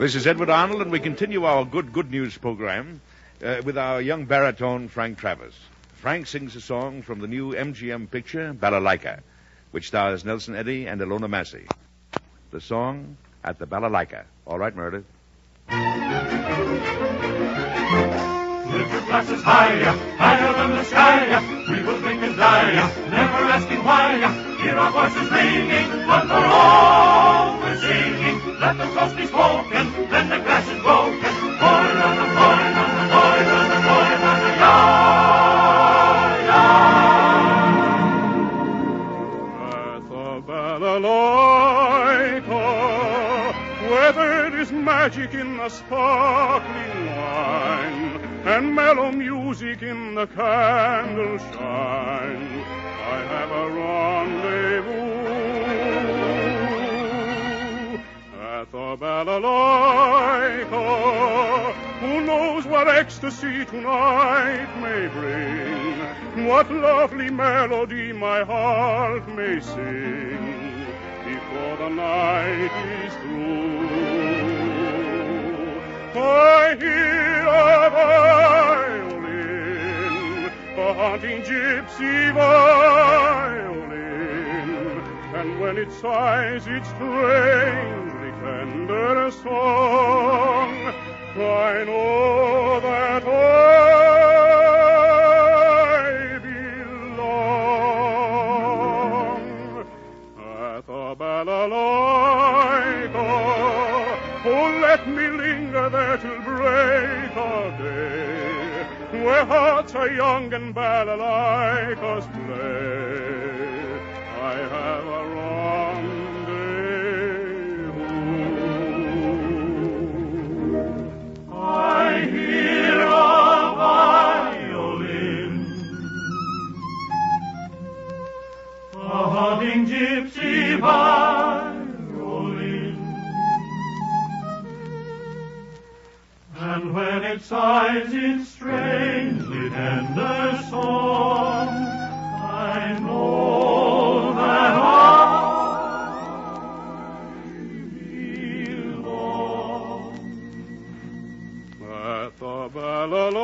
This is Edward Arnold, and we continue our good news program with our young baritone, Frank Travers. Frank sings a song from the new MGM picture, Balalaika, which stars Nelson Eddy and Ilona Massey. The song, At the Balalaika. All right, Meredith. Lift your glasses higher, higher than the sky. We will drink and die, never asking why. Hear our voices ringing, but for all we're singing. Let the toast be spoken, then the glass is broken. Pour on the, pour on the, pour on the, pour on the, At the balalaika, whether it is magic in the sparkling wine and mellow music in the candle shine, I have a rendezvous at the balalaika. Who knows what ecstasy tonight may bring, what lovely melody my heart may sing before the night is through. I hear a violin, a haunting gypsy violin, and when it sighs its strangely tender song, I know that I belong at the balalaika. Oh, let me linger there till break of day, where hearts are young and balalaikas play. I have a rendezvous. I hear a violin, a haunting gypsy violin, and when it sighs its strangely tender song, I know that I belong at the balalaika.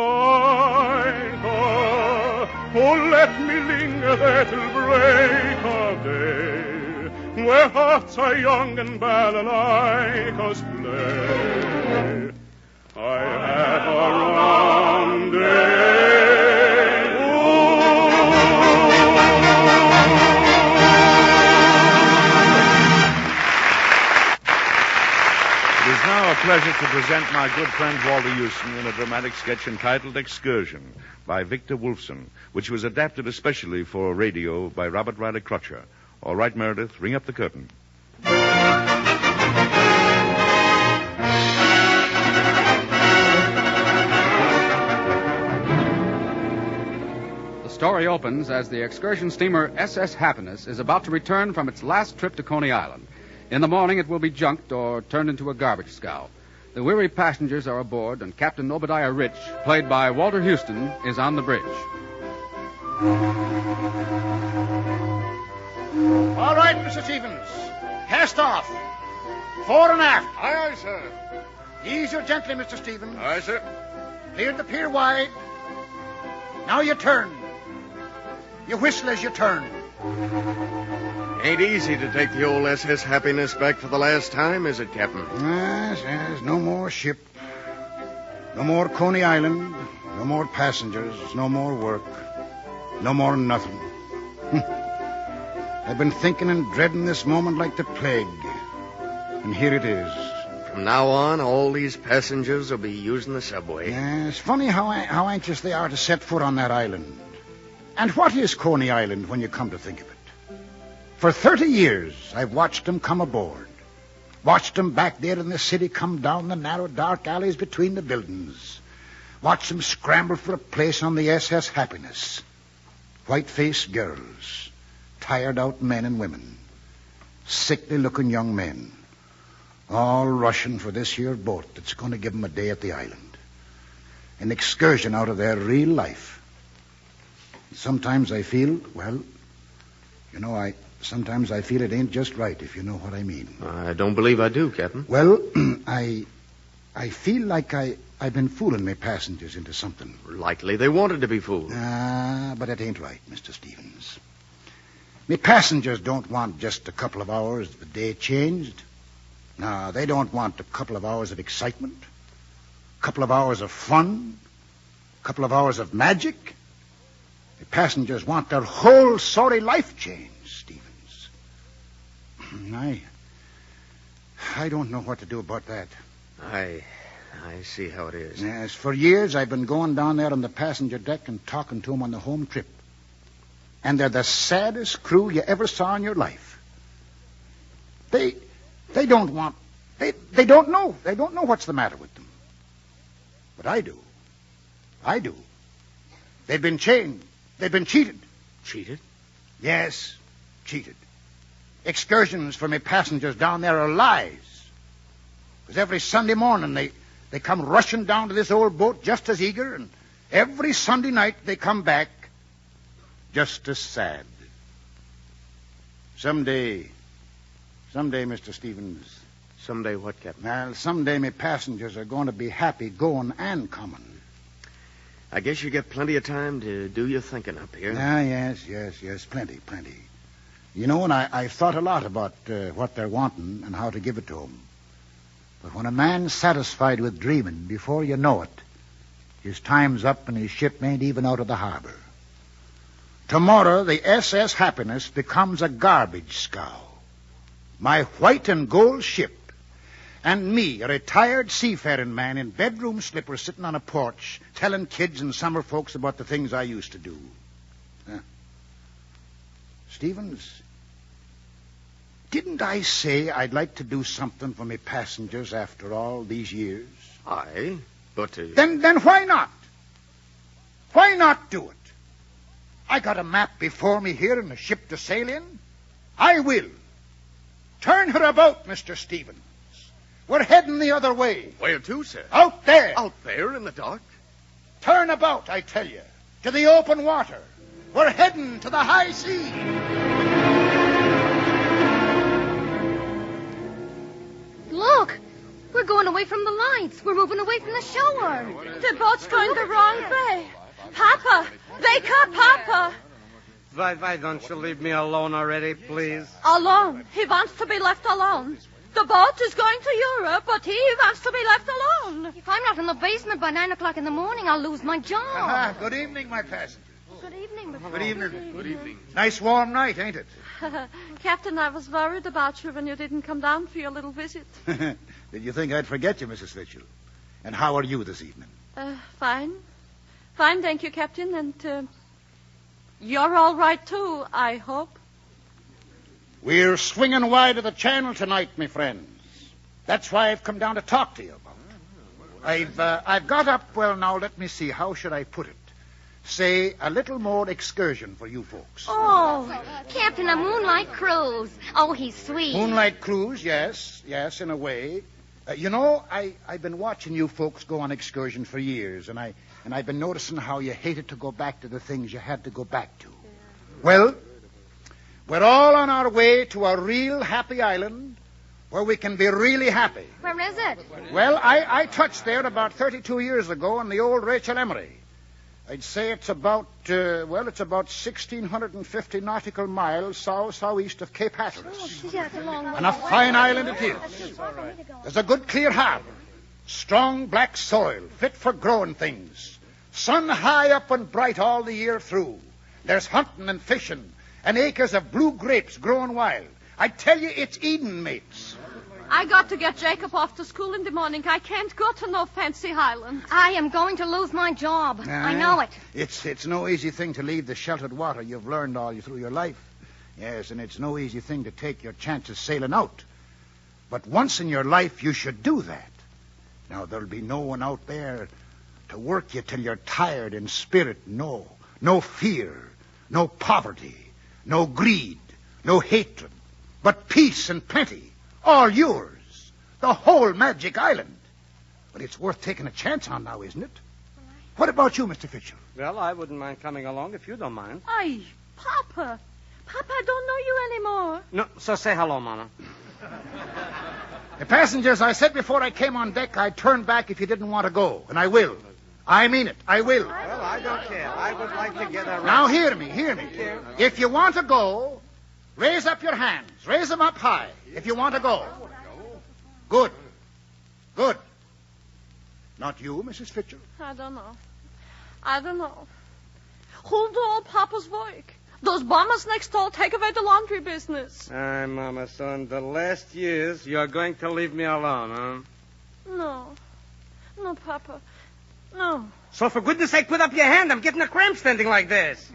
Oh, let me linger there till break of day, where hearts are young and balalaikas play. I have a rendezvous. It is now a pleasure to present my good friend Walter Huston in a dramatic sketch entitled Excursion by Victor Wolfson, which was adapted especially for radio by Robert Riley Crutcher. All right, Meredith, ring up the curtain. The story opens as the excursion steamer SS Happiness is about to return from its last trip to Coney Island. In the morning, it will be junked or turned into a garbage scow. The weary passengers are aboard, and Captain Obadiah Rich, played by Walter Huston, is on the bridge. All right, Mr. Stevens. Cast off. Fore and aft. Aye, aye, sir. Ease her gently, Mr. Stevens. Aye, sir. Cleared the pier wide. Now you turn. You whistle as you turn. Ain't easy to take the old SS Happiness back for the last time, is it, Captain? Yes, no more ship. No more Coney Island. No more passengers. No more work. No more nothing. I've been thinking and dreading this moment like the plague. And here it is. From now on, all these passengers will be using the subway. Yeah, it's funny how anxious they are to set foot on that island. And what is Coney Island when you come to think of it? For 30 years, I've watched them come aboard. Watched them back there in the city come down the narrow, dark alleys between the buildings. Watched them scramble for a place on the SS Happiness. White-faced girls. Tired-out men and women. Sickly-looking young men. All rushing for this here boat that's going to give them a day at the island. An excursion out of their real life. Sometimes I feel, well, you know, sometimes I feel it ain't just right, if you know what I mean. I don't believe I do, Captain. Well, I I feel like I've been fooling my passengers into something. Likely they wanted to be fooled. But it ain't right, Mr. Stevens. Me passengers don't want just a couple of hours of the day changed. No, they don't want a couple of hours of excitement, a couple of hours of fun, a couple of hours of magic. The passengers want their whole sorry life changed, Stevens. I don't know what to do about that. I see how it is. Yes, for years I've been going down there on the passenger deck and talking to them on the home trip. And they're the saddest crew you ever saw in your life. They don't want... They don't know. They don't know what's the matter with them. But I do. I do. They've been chained. They've been cheated. Cheated? Yes, cheated. Excursions for me passengers down there are lies. Because every Sunday morning they come rushing down to this old boat just as eager, and every Sunday night they come back just as sad. Someday, Mr. Stevens. Someday what, Captain? Well, someday my passengers are going to be happy going and coming. I guess you get plenty of time to do your thinking up here. Yes, plenty. You know, and I've thought a lot about what they're wanting and how to give it to them. But when a man's satisfied with dreaming, before you know it, his time's up and his ship ain't even out of the harbor. Tomorrow, the SS Happiness becomes a garbage scow. My white and gold ship, and me, a retired seafaring man in bedroom slippers sitting on a porch, telling kids and summer folks about the things I used to do. Stevens, didn't I say I'd like to do something for me passengers after all these years? Aye, but... Then why not? Why not do it? I got a map before me here and a ship to sail in. I will. Turn her about, Mr. Stevens. We're heading the other way. Where to, sir? Out there. Out there in the dark? Turn about, I tell you. To the open water. We're heading to the high sea. Look. We're going away from the lights. We're moving away from the shore. The boat's going the wrong way. Papa! Wake up, Papa! Why don't you leave me alone already, please? Alone. He wants to be left alone. The boat is going to Europe, but he wants to be left alone. If I'm not in the basement by 9 o'clock in the morning, I'll lose my job. Good evening, my passengers. Good evening, Mr. Good evening. Good evening. Nice warm night, ain't it? Captain, I was worried about you when you didn't come down for your little visit. Did you think I'd forget you, Mrs. Fitchell? And how are you this evening? Fine. Fine, thank you, Captain. And you're all right, too, I hope. We're swinging wide of the channel tonight, my friends. That's why I've come down to talk to you about it. I've got up, well, now, let me see, how should I put it? Say, a little more excursion for you folks. Oh, Captain, a moonlight cruise. Oh, he's sweet. Moonlight cruise, yes, in a way. You know, I've been watching you folks go on excursion for years, and I've been noticing how you hated to go back to the things you had to go back to. Well, we're all on our way to a real happy island where we can be really happy. Where is it? Well, I touched there about 32 years ago on the old Rachel Emery. I'd say it's about 1,650 nautical miles southeast of Cape Hatteras. Oh, yeah, it's a long way. And a fine island it is. There's a good clear harbor, strong black soil, fit for growing things, sun high up and bright all the year through. There's hunting and fishing, and acres of blue grapes growing wild. I tell you, it's Eden, mates. I got to get Jacob off to school in the morning. I can't go to no fancy island. I am going to lose my job. I know it. It's no easy thing to leave the sheltered water you've learned all through your life. Yes, and it's no easy thing to take your chances sailing out. But once in your life, you should do that. Now, there'll be no one out there to work you till you're tired in spirit. No fear, no poverty, no greed, no hatred, but peace and plenty. All yours. The whole magic island. But it's worth taking a chance on now, isn't it? What about you, Mr. Fitchell? Well, I wouldn't mind coming along if you don't mind. Aye, Papa. Papa, I don't know you anymore. No, so say hello, Mama. The passengers, I said before I came on deck, I'd turn back if you didn't want to go. And I will. I mean it. I will. Well, I don't care. I would like to get a rest. Now hear me. If you want to go, raise up your hands. Raise them up high if you want to go. Good. Not you, Mrs. Fitchell? I don't know. Who'll do all Papa's work? Those bombers next door take away the laundry business. Aye, Mama, son, the last years you're going to leave me alone, huh? No, Papa. No. So for goodness sake, put up your hand. I'm getting a cramp standing like this.